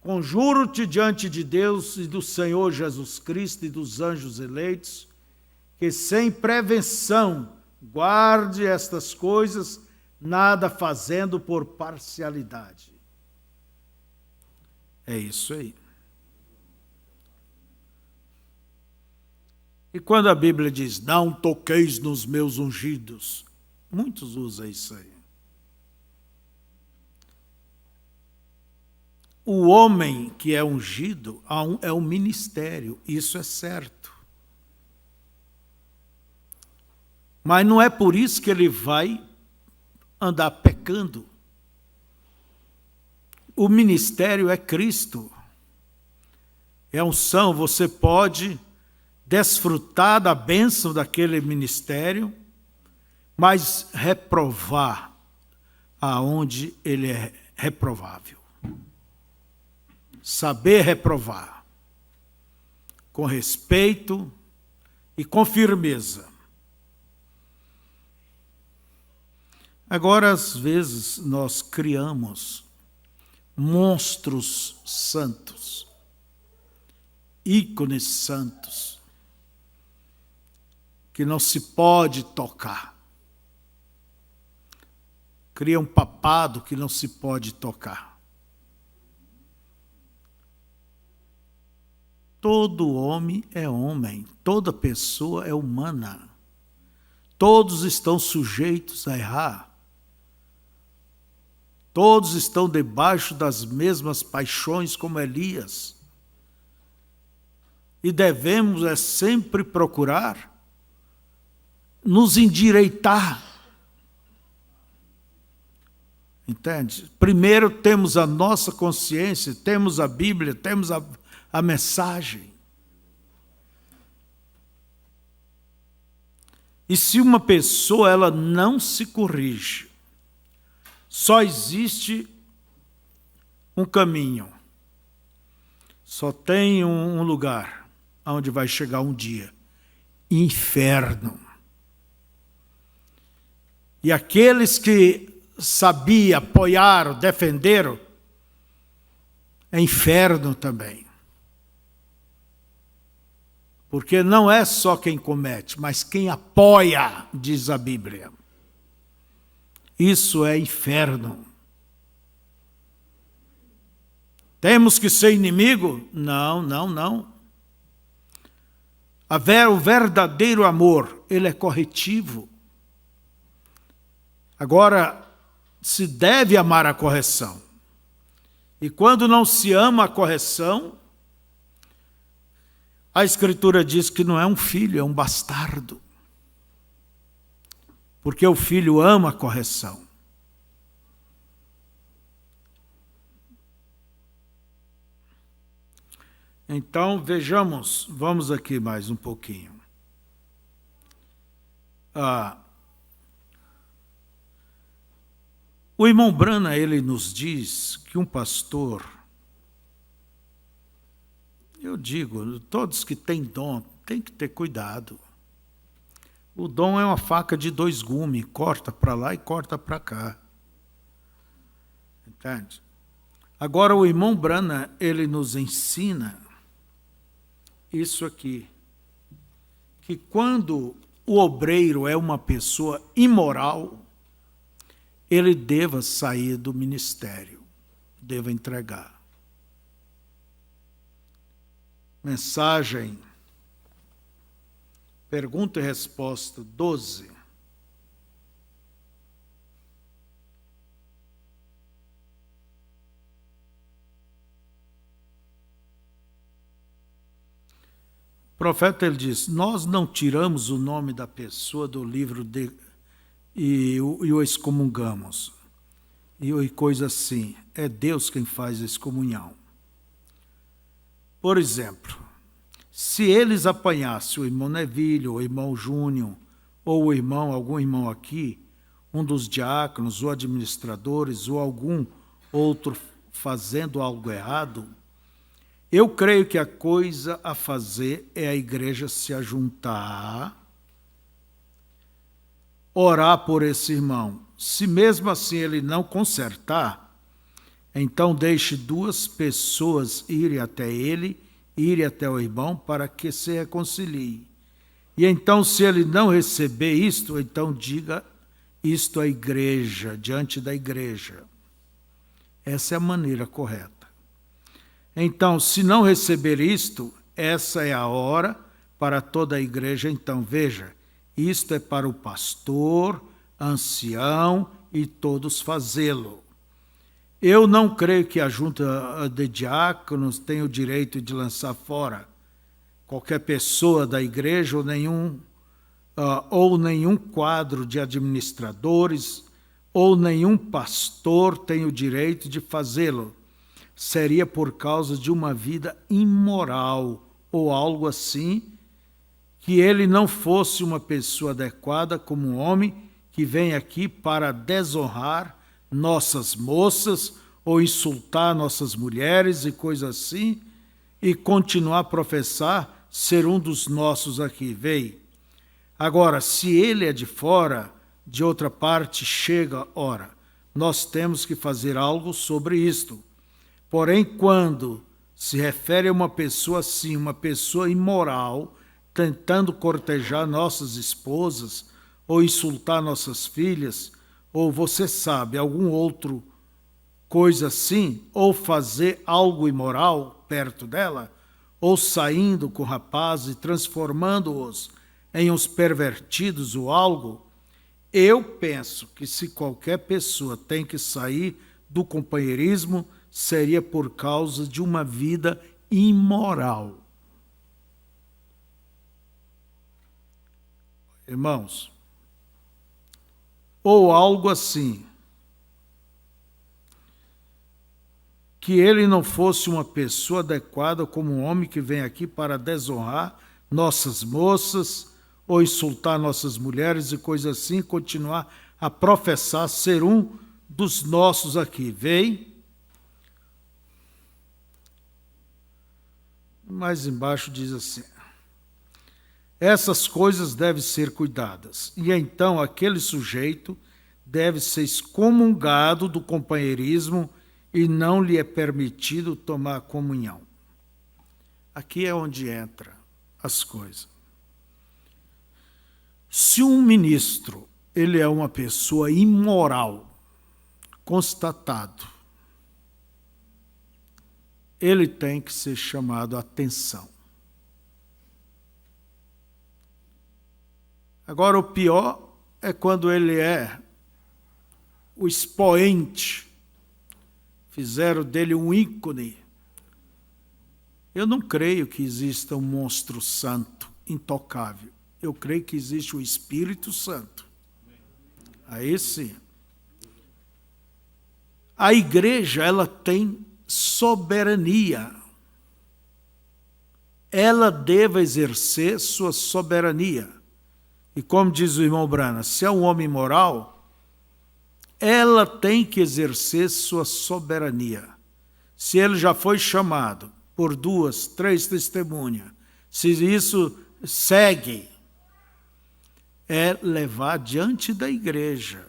S1: Conjuro-te diante de Deus e do Senhor Jesus Cristo e dos anjos eleitos, que sem prevenção guarde estas coisas, nada fazendo por parcialidade. É isso aí. E quando a Bíblia diz, não toqueis nos meus ungidos, muitos usam isso aí. O homem que é ungido é um ministério, isso é certo. Mas não é por isso que ele vai andar pecando. O ministério é Cristo. É unção, você pode desfrutar da bênção daquele ministério, mas reprovar aonde ele é reprovável. Saber reprovar com respeito e com firmeza. Agora, às vezes, nós criamos monstros santos, ícones santos, que não se pode tocar. Cria um papado que não se pode tocar. Todo homem é homem, toda pessoa é humana. Todos estão sujeitos a errar. Todos estão debaixo das mesmas paixões como Elias. E devemos sempre procurar nos endireitar. Entende? Primeiro temos a nossa consciência, temos a Bíblia, temos a mensagem. E se uma pessoa ela não se corrige, só existe um caminho. Só tem um lugar onde vai chegar um dia. Inferno. E aqueles que sabiam, apoiaram, defenderam, é inferno também. Porque não é só quem comete, mas quem apoia, diz a Bíblia. Isso é inferno. Temos que ser inimigo? Não. O verdadeiro amor, ele é corretivo. Agora, se deve amar a correção. E quando não se ama a correção, a Escritura diz que não é um filho, é um bastardo. Porque o filho ama a correção. Então, vejamos, vamos aqui mais um pouquinho. O irmão Brana, ele nos diz que um pastor, eu digo, todos que têm dom, tem que ter cuidado. O dom é uma faca de 2 gumes, corta para lá e corta para cá. Entende? Agora, o irmão Brana, ele nos ensina isso aqui, que quando o obreiro é uma pessoa imoral, ele deva sair do ministério, deva entregar. Mensagem, pergunta e resposta 12. O profeta, ele diz, nós não tiramos o nome da pessoa do livro e o excomungamos. E coisa assim, é Deus quem faz a excomunhão. Por exemplo, se eles apanhassem o irmão Nevílio, o irmão Júnior, ou algum irmão aqui, um dos diáconos, ou administradores, ou algum outro fazendo algo errado, eu creio que a coisa a fazer é a igreja se ajuntar, orar por esse irmão. Se mesmo assim ele não consertar, então deixe 2 pessoas irem até ele, irem até o irmão, para que se reconcilie. E então, se ele não receber isto, então diga isto à igreja, diante da igreja. Essa é a maneira correta. Então, se não receber isto, essa é a hora para toda a igreja. Então, veja, isto é para o pastor, ancião e todos fazê-lo. Eu não creio que a junta de diáconos tenha o direito de lançar fora qualquer pessoa da igreja ou nenhum quadro de administradores ou nenhum pastor tem o direito de fazê-lo. Seria por causa de uma vida imoral ou algo assim, que ele não fosse uma pessoa adequada como um homem que vem aqui para desonrar nossas moças ou insultar nossas mulheres e coisas assim, e continuar a professar ser um dos nossos aqui. Veio. Agora, se ele é de fora, de outra parte, chega, ora, nós temos que fazer algo sobre isto. Porém, quando se refere a uma pessoa assim, uma pessoa imoral, tentando cortejar nossas esposas, ou insultar nossas filhas, ou você sabe, algum outro coisa assim, ou fazer algo imoral perto dela, ou saindo com rapazes e transformando-os em uns pervertidos ou algo, eu penso que se qualquer pessoa tem que sair do companheirismo, seria por causa de uma vida imoral. Irmãos, ou algo assim, que ele não fosse uma pessoa adequada como um homem que vem aqui para desonrar nossas moças, ou insultar nossas mulheres e coisas assim, continuar a professar ser um dos nossos aqui. Vem. Mais embaixo diz assim, essas coisas devem ser cuidadas, e então aquele sujeito deve ser excomungado do companheirismo e não lhe é permitido tomar comunhão. Aqui é onde entra as coisas. Se um ministro, ele é uma pessoa imoral, constatado, ele tem que ser chamado a atenção. Agora, o pior é quando ele é o expoente. Fizeram dele um ícone. Eu não creio que exista um monstro santo, intocável. Eu creio que existe o Espírito Santo. Aí sim. A igreja, ela tem soberania. Ela deve exercer sua soberania. E como diz o irmão Brana, se é um homem moral, ela tem que exercer sua soberania. Se ele já foi chamado por 2, 3 testemunhas, se isso segue, é levar diante da igreja.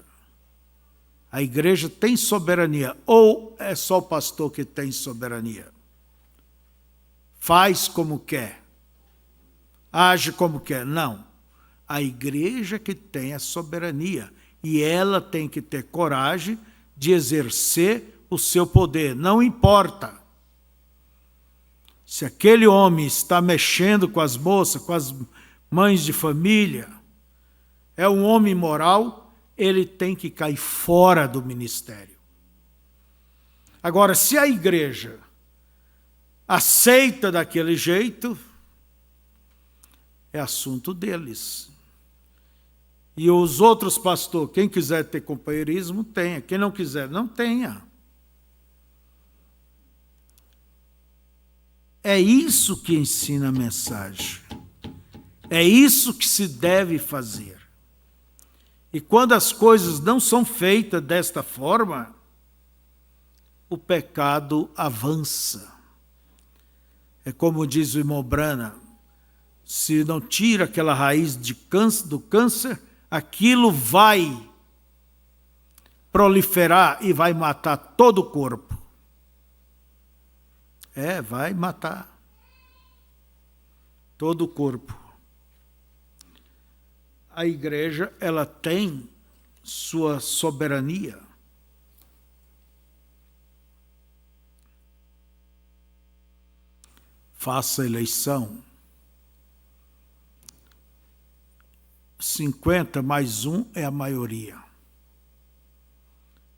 S1: A igreja tem soberania, ou é só o pastor que tem soberania? Faz como quer, age como quer. Não. A igreja que tem a soberania, e ela tem que ter coragem de exercer o seu poder. Não importa se aquele homem está mexendo com as moças, com as mães de família, é um homem moral, ele tem que cair fora do ministério. Agora, se a igreja aceita daquele jeito, é assunto deles. E os outros pastores, quem quiser ter companheirismo, tenha. Quem não quiser, não tenha. É isso que ensina a mensagem. É isso que se deve fazer. E quando as coisas não são feitas desta forma, o pecado avança. É como diz o irmão Brana, se não tira aquela raiz do câncer, aquilo vai proliferar e vai matar todo o corpo. Vai matar todo o corpo. A igreja, ela tem sua soberania. Faça eleição. 50 mais 1 é a maioria.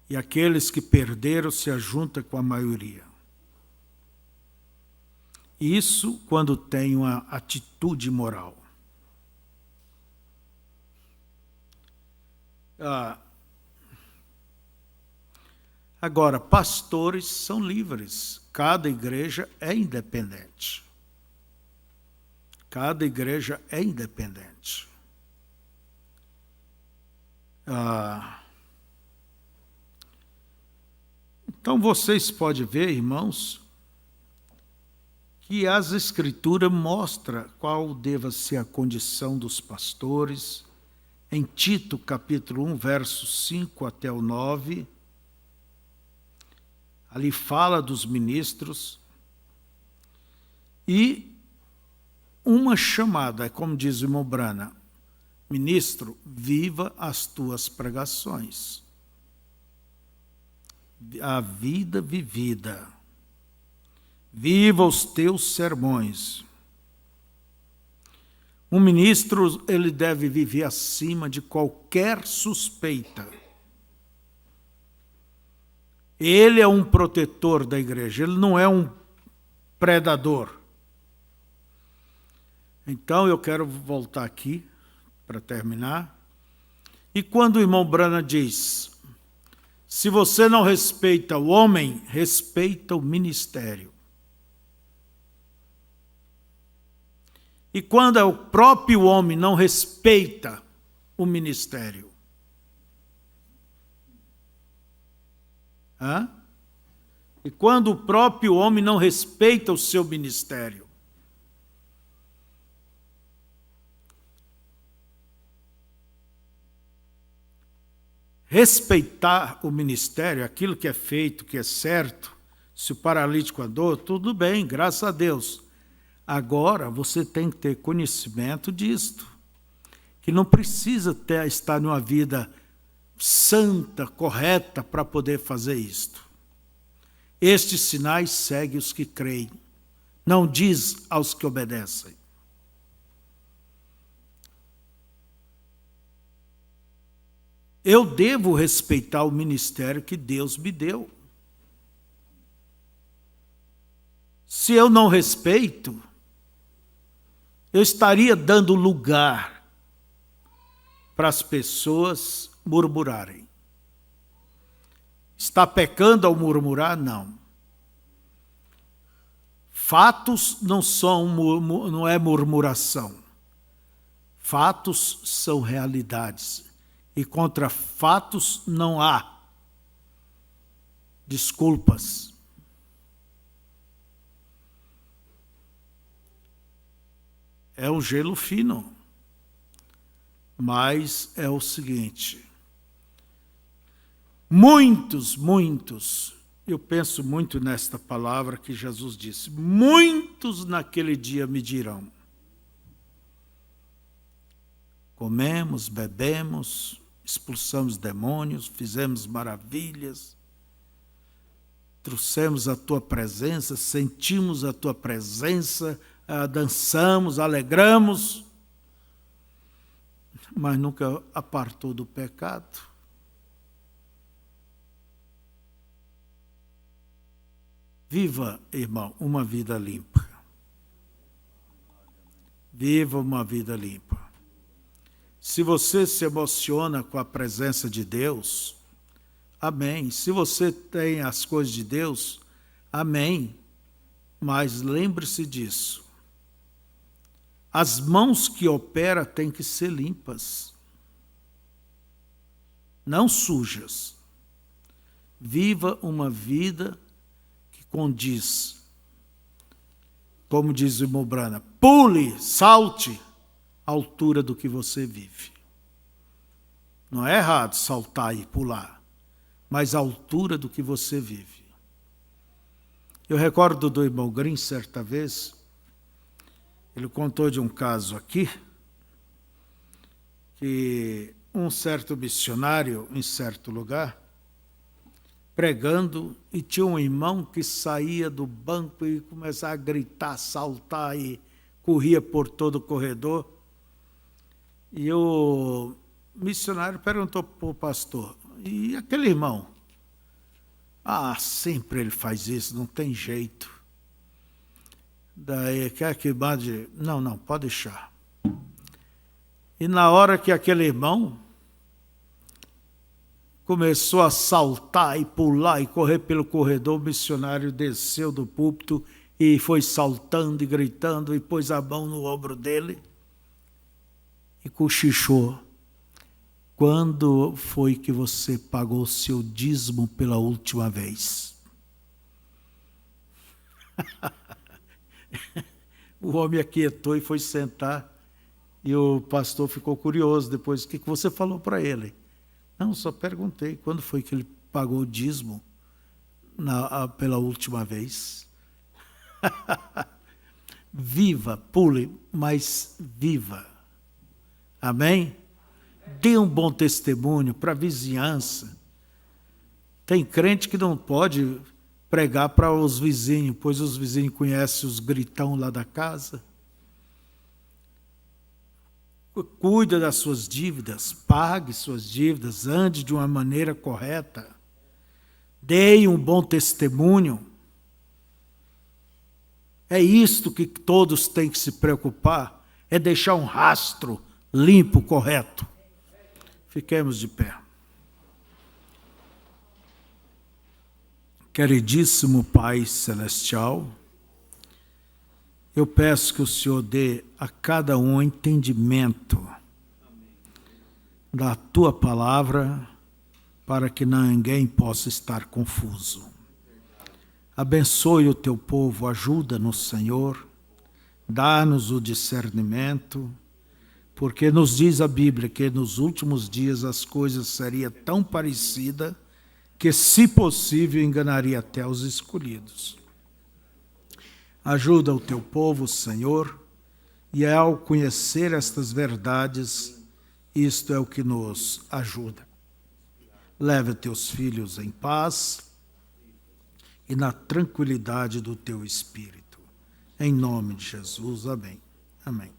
S1: E aqueles que perderam se ajuntam com a maioria. Isso quando tem uma atitude moral. Agora, pastores são livres. Cada igreja é independente. Cada igreja é independente. Então vocês podem ver, irmãos, que as Escrituras mostram qual deva ser a condição dos pastores. Em Tito, capítulo 1, versos 5 até o 9, ali fala dos ministros. E uma chamada, como diz o irmão Brana, ministro, viva as tuas pregações. A vida vivida. Viva os teus sermões. Um ministro, ele deve viver acima de qualquer suspeita. Ele é um protetor da igreja, ele não é um predador. Então, eu quero voltar aqui, para terminar. E quando o irmão Brana diz, se você não respeita o homem, respeita o ministério. E quando é o próprio homem não respeita o ministério? E quando o próprio homem não respeita o seu ministério? Respeitar o ministério, aquilo que é feito, que é certo, se o paralítico andou, tudo bem, graças a Deus. Agora, você tem que ter conhecimento disto, que não precisa estar numa vida santa, correta, para poder fazer isto. Estes sinais seguem os que creem, não diz aos que obedecem. Eu devo respeitar o ministério que Deus me deu. Se eu não respeito, eu estaria dando lugar para as pessoas murmurarem. Está pecando ao murmurar? Não. Fatos não é murmuração. Fatos são realidades. E contra fatos não há desculpas. É um gelo fino. Mas é o seguinte. Muitos, eu penso muito nesta palavra que Jesus disse, muitos naquele dia me dirão, comemos, bebemos, expulsamos demônios, fizemos maravilhas, trouxemos a tua presença, sentimos a tua presença, dançamos, alegramos, mas nunca apartou do pecado. Viva, irmão, uma vida limpa. Viva uma vida limpa. Se você se emociona com a presença de Deus, amém. Se você tem as coisas de Deus, amém. Mas lembre-se disso. As mãos que operam têm que ser limpas. Não sujas. Viva uma vida condiz, como diz o irmão Brana, pule, salte à altura do que você vive. Não é errado saltar e pular, mas à altura do que você vive. Eu recordo do irmão Green, certa vez, ele contou de um caso aqui, que um certo missionário, em certo lugar, pregando, e tinha um irmão que saía do banco e começava a gritar, saltar e corria por todo o corredor. E o missionário perguntou para o pastor, e aquele irmão? Ah, sempre ele faz isso, não tem jeito. Daí, quer que mande? Não, pode deixar. E na hora que aquele irmão começou a saltar e pular e correr pelo corredor, o missionário desceu do púlpito e foi saltando e gritando e pôs a mão no ombro dele e cochichou. Quando foi que você pagou seu dízimo pela última vez? O homem aquietou e foi sentar e o pastor ficou curioso depois. O que você falou para ele? Não, só perguntei quando foi que ele pagou o dízimo pela última vez. Viva, pule, mas viva. Amém? Dê um bom testemunho para a vizinhança. Tem crente que não pode pregar para os vizinhos, pois os vizinhos conhecem os gritão lá da casa. Cuide das suas dívidas, pague suas dívidas, ande de uma maneira correta. Dê um bom testemunho. É isto que todos têm que se preocupar, é deixar um rastro limpo, correto. Fiquemos de pé. Queridíssimo Pai Celestial, eu peço que o Senhor dê a cada um entendimento da Tua palavra, para que ninguém possa estar confuso. Abençoe o Teu povo, ajuda-nos, Senhor, dá-nos o discernimento, porque nos diz a Bíblia que nos últimos dias as coisas seriam tão parecidas que, se possível, enganaria até os escolhidos. Ajuda o Teu povo, Senhor, e ao conhecer estas verdades, isto é o que nos ajuda. Leva Teus filhos em paz e na tranquilidade do Teu Espírito. Em nome de Jesus, amém. Amém.